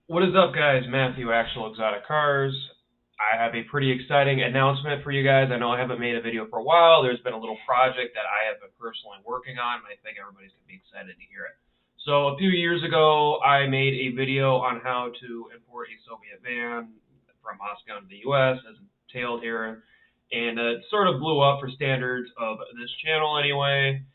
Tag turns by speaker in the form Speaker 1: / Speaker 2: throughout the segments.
Speaker 1: What is up, guys? Matthew, Actual Exotic Cars. I have a pretty exciting announcement for you guys. I know I haven't made a video for a while. There's been a little project that I have been personally working on, and I think everybody's going to be excited to hear it. So, a few years ago, I made a video on how to import a Soviet van from Moscow to the US, as entailed here, and it sort of blew up for standards of this channel anyway.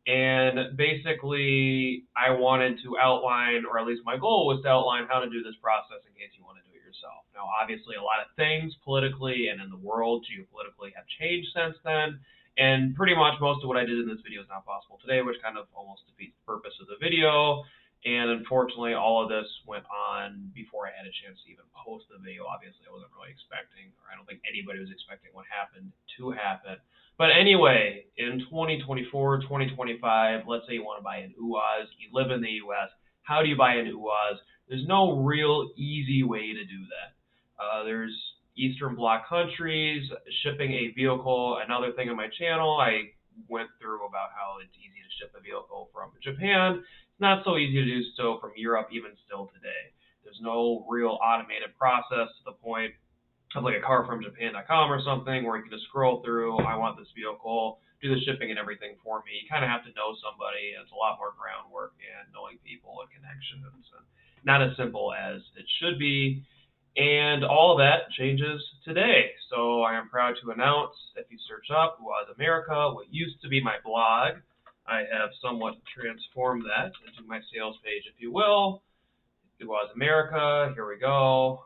Speaker 1: And basically, I wanted to outline, or at least my goal was to outline how to do this process in case you want to do it yourself. Now, obviously, a lot of things politically and in the world geopolitically have changed since then. And pretty much most of what I did in this video is not possible today, which kind of almost defeats the purpose of the video. And unfortunately, all of this went on before I had a chance to even post the video. Obviously, I wasn't really expecting, or I don't think anybody was expecting what happened to happen. But anyway, in 2024, 2025, let's say you want to buy an UAZ, you live in the US, how do you buy an UAZ? There's no real easy way to do that. There's Eastern Bloc countries shipping a vehicle. Another thing on my channel, I went through about how it's easy to ship a vehicle from Japan. It's not so easy to do so from Europe, even still today. There's no real automated process to the point of like a car from Japan.com or something where you can just scroll through, I want this vehicle, do the shipping and everything for me. You kind of have to know somebody. It's a lot more groundwork and knowing people and connections, and not as simple as it should be. And all of that changes today. So I am proud to announce, if you search up UAZ America, what used to be my blog, I have somewhat transformed that into my sales page, if you will. UAZ America, here we go.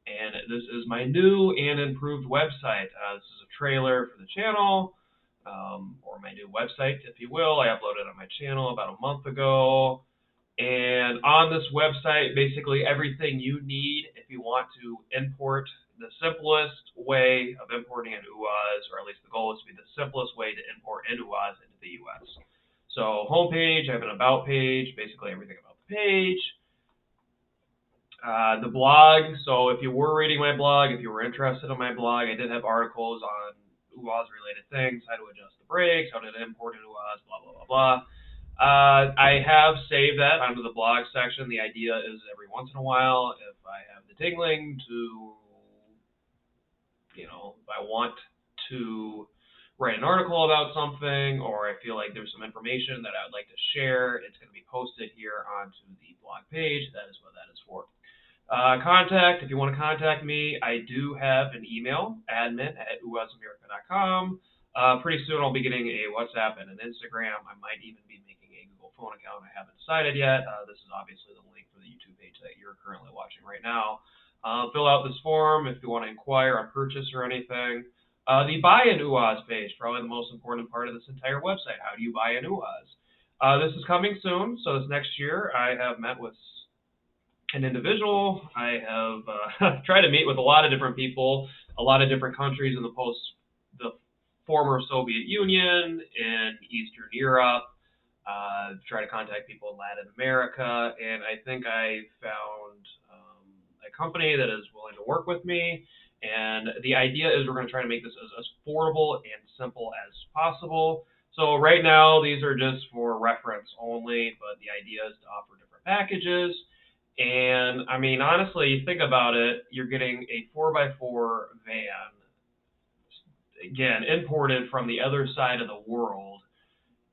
Speaker 1: And this is my new and improved website. This is a trailer for the channel, or my new website, if you will. I uploaded it on my channel about a month ago. And on this website, basically everything you need if you want to import, the simplest way of importing an UAZ, or at least the goal is to be the simplest way to import an UAZ into the US. So homepage, I have an about page, basically everything about the page. The blog, so if you were reading my blog, if you were interested in my blog, I did have articles on UAZ related things, how to adjust the brakes, how to import an UAZ, blah, blah, blah, blah. I have saved that onto the blog section. The idea is every once in a while, if I have the tingling to, if I want to write an article about something, or I feel like there's some information that I would like to share, it's going to be posted here onto the blog page. That is what that is for. Contact, if you want to contact me, I do have an email, admin@uazamerica.com. Pretty soon I'll be getting a WhatsApp and an Instagram. I might even be making a Google phone account. I haven't decided yet. This is obviously the link for the YouTube page that you're currently watching right now. Fill out this form if you want to inquire on purchase or anything. The buy an UAZ page, probably the most important part of this entire website. How do you buy an UAZ? This is coming soon, so this next year I have met with an individual. I have tried to meet with a lot of different people, a lot of different countries in the former Soviet Union, in Eastern Europe. Try to contact people in Latin America, and I think I found a company that is willing to work with me. And the idea is we're going to try to make this as affordable and simple as possible. So right now, these are just for reference only, but the idea is to offer different packages. And I mean, honestly, you think about it, you're getting a 4x4 van, again, imported from the other side of the world,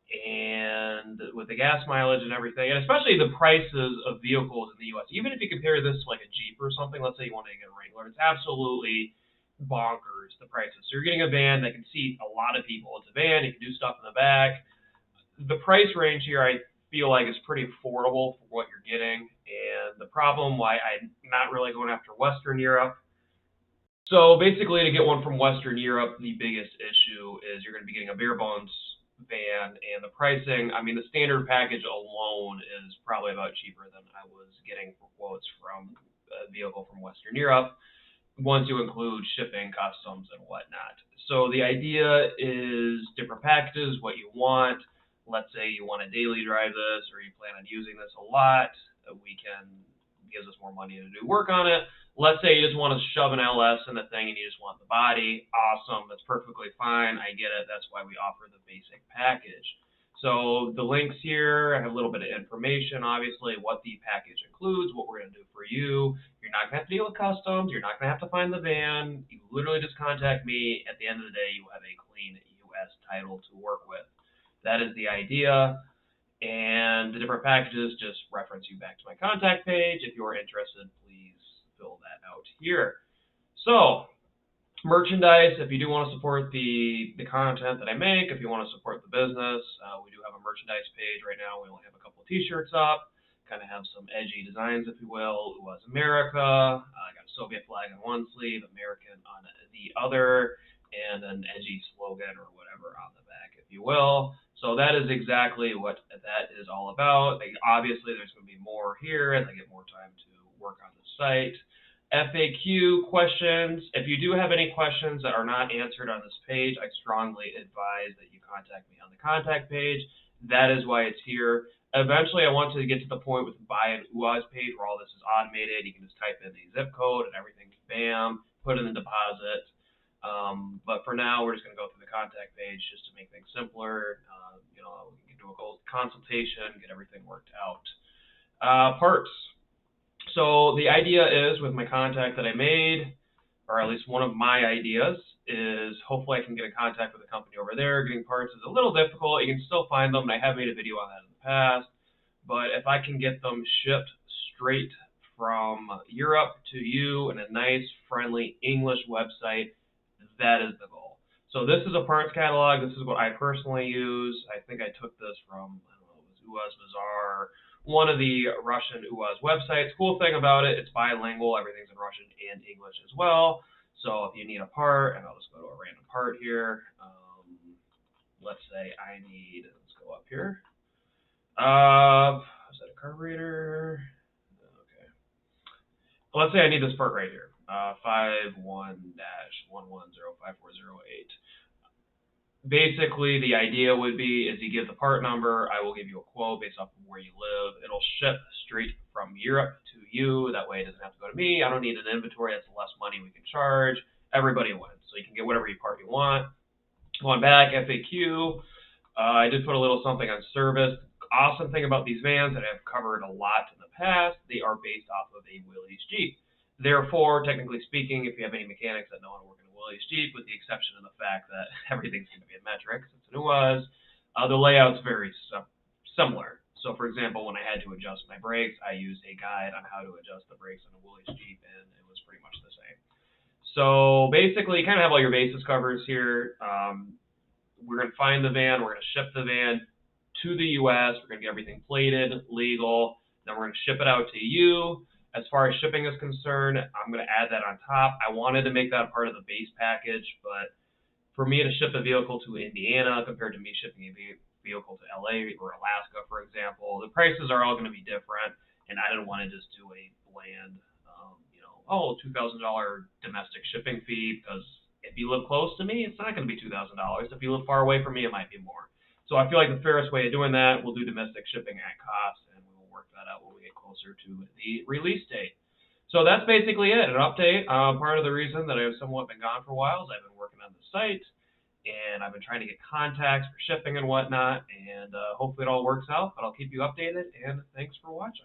Speaker 1: and with the gas mileage and everything, and especially the prices of vehicles in the US. Even if you compare this to like a Jeep or something, let's say you want to get a Wrangler, it's absolutely bonkers, the prices. So you're getting a van that can seat a lot of people. It's a van, you can do stuff in the back. The price range here, I feel like, is pretty affordable for what you're getting. And the problem why I'm not really going after Western Europe. So basically, to get one from Western Europe, the biggest issue is you're going to be getting a bare bones van, and the pricing. I mean, the standard package alone is probably about cheaper than I was getting for quotes from a vehicle from Western Europe, once you include shipping, customs, and whatnot. So the idea is different packages, what you want. Let's say you want to daily drive this, or you plan on using this a lot. We can, gives us more money to do work on it. Let's say you just want to shove an LS in the thing and you just want the body. Awesome, that's perfectly fine. I get it. That's why we offer the basic package. So the links here, I have a little bit of information, obviously, what the package includes, what we're going to do for you. You're not going to have to deal with customs. You're not going to have to find the van. You literally just contact me. At the end of the day, you have a clean U.S. title to work with. That is the idea. And the different packages just reference you back to my contact page. If you're interested, please fill that out here. So, merchandise, if you do want to support the content that I make, if you want to support the business, we do have a merchandise page right now. We only have a couple of t-shirts up, kind of have some edgy designs, if you will. UAZ America, I got a Soviet flag on one sleeve, American on the other, and an edgy slogan or whatever on the back, if you will. So that is exactly what that is all about. Obviously, there's going to be more here as I get more time to work on the site. FAQ questions. If you do have any questions that are not answered on this page, I strongly advise that you contact me on the contact page. That is why it's here. Eventually, I want to get to the point with the buy an UAZ page where all this is automated. You can just type in the zip code and everything, bam, put in the deposit. But for now, we're just going to go through the contact page just to make things simpler. We can do a consultation, get everything worked out. Parts. So the idea is with my contact that I made, or at least one of my ideas, is hopefully I can get in contact with a company over there. Getting parts is a little difficult. You can still find them, and I have made a video on that in the past. But if I can get them shipped straight from Europe to you in a nice, friendly English website, that is the goal. So this is a parts catalog. This is what I personally use. I think I took this from, I don't know, it was UAZ Bazaar, one of the Russian UAZ websites. Cool thing about it, it's bilingual. Everything's in Russian and English as well. So if you need a part, and I'll just go to a random part here. Let's say I need, let's go up here. Is that a carburetor? Okay. Well, let's say I need this part right here. 51-11054008. Basically, the idea would be is you give the part number, I will give you a quote based off of where you live. It'll ship straight from Europe to you. That way it doesn't have to go to me. I don't need an inventory. That's less money we can charge. Everybody wins. So you can get whatever part you want. Going back, FAQ. I did put a little something on service. Awesome thing about these vans that I've covered a lot in the past, they are based off of a Willys Jeep. Therefore, technically speaking, if you have any mechanics that know how to work in a Willys Jeep, with the exception of the fact that everything's going to be in metric, since it was, the layout's very similar. So, for example, when I had to adjust my brakes, I used a guide on how to adjust the brakes on a Willys Jeep, and it was pretty much the same. So, basically, you kind of have all your bases covered here. We're going to find the van. We're going to ship the van to the U.S. We're going to get everything plated, legal. Then we're going to ship it out to you. As far as shipping is concerned, I'm going to add that on top. I wanted to make that part of the base package, but for me to ship a vehicle to Indiana compared to me shipping a vehicle to LA or Alaska, for example, the prices are all going to be different, and I didn't want to just do a bland, $2,000 domestic shipping fee, because if you live close to me, it's not going to be $2,000. If you live far away from me, it might be more. So I feel like the fairest way of doing that, we'll do domestic shipping at cost, and we will work that out when we get closer to the release date. So that's basically it, an update. Part of the reason that I've somewhat been gone for a while is I've been working on the site, and I've been trying to get contacts for shipping and whatnot, and hopefully it all works out, but I'll keep you updated, and thanks for watching.